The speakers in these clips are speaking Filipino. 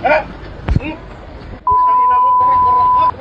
Ha? Tangina mo,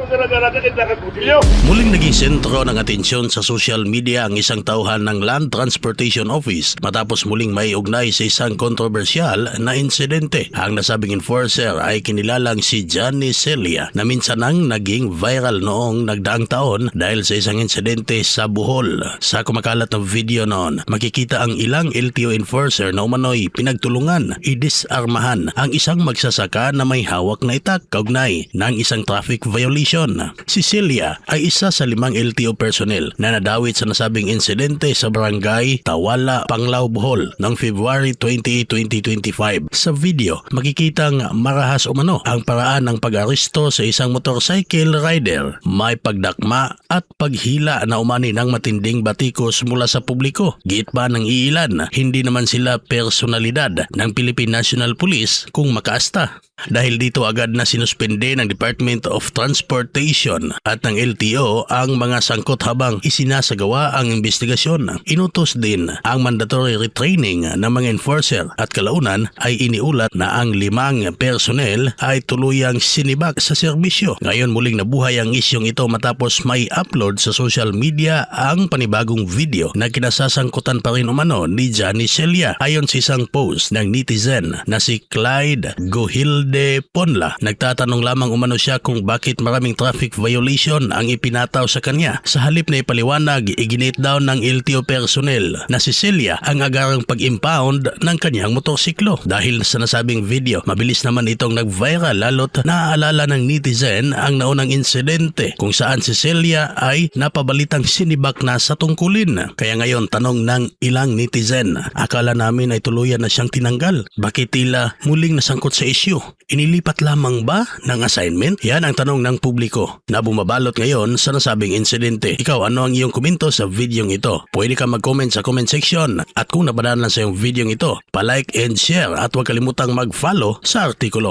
gara-gara ka kita kagudilyo. Muling naging sentro ng atensyon sa social media ang isang tauhan ng Land Transportation Office matapos muling may ugnay sa isang kontrobersyal na insidente. Ang nasabing enforcer ay kinilalang si Johnny Celia na minsan nang naging viral noong nagdaang taon dahil sa isang insidente sa Bohol. Sa kumakalat na video noon, makikita ang ilang LTO enforcer na umano'y pinagtulungan idisarmahan ang isang magsasaka na may hawak na itak kaugnay ng isang traffic violation. Si Celia ay isa sa 5 LTO personnel na nadawit sa nasabing insidente sa barangay Tawala, Panglao, Bohol noong February 28, 2025. Sa video, makikitang marahas umano ang paraan ng pag-aresto sa isang motorcycle rider. May pagdakma at paghila na umani ng matinding batikos mula sa publiko. Giit pa ng iilan, hindi naman sila personalidad ng Philippine National Police kung makaasta. Dahil dito agad na sinuspende ng Department of Transportation at ng LTO ang mga sangkot habang isinasagawa ang investigasyon. Inutos din ang mandatory retraining ng mga enforcer at kalaunan ay iniulat na ang 5 personnel ay tuluyang sinibak sa serbisyo. Ngayon muling nabuhay ang isyong ito matapos may upload sa social media ang panibagong video na kinasasangkutan pa rin umano ni Johnny Celia. Ayon sa isang post ng netizen na si Clyde Gohilde Ponla, nagtatanong lamang umano siya kung bakit maraming traffic violation ang ipinataw sa kanya. Sa halip na ipaliwanag, iginit daw ng LTO personnel na si Celia ang agarang pag-impound ng kanyang motorsiklo. Dahil sa nasabing video, mabilis naman itong nag-viral lalo't naaalala ng netizen ang naunang insidente kung saan si Celia ay napabalitang sinibak na sa tungkulin. Kaya ngayon tanong ng ilang netizen, akala namin ay tuluyan na siyang tinanggal. Bakit tila muling nasangkot sa issue? Inilipat lamang ba ng assignment? Yan ang tanong ng publiko na bumabalot ngayon sa nasabing insidente. Ikaw, ano ang iyong komento sa videong ito? Pwede ka mag-comment sa comment section at kung napadaan lang sa iyong videong ito, pa-like and share at huwag kalimutang mag-follow sa artikulo.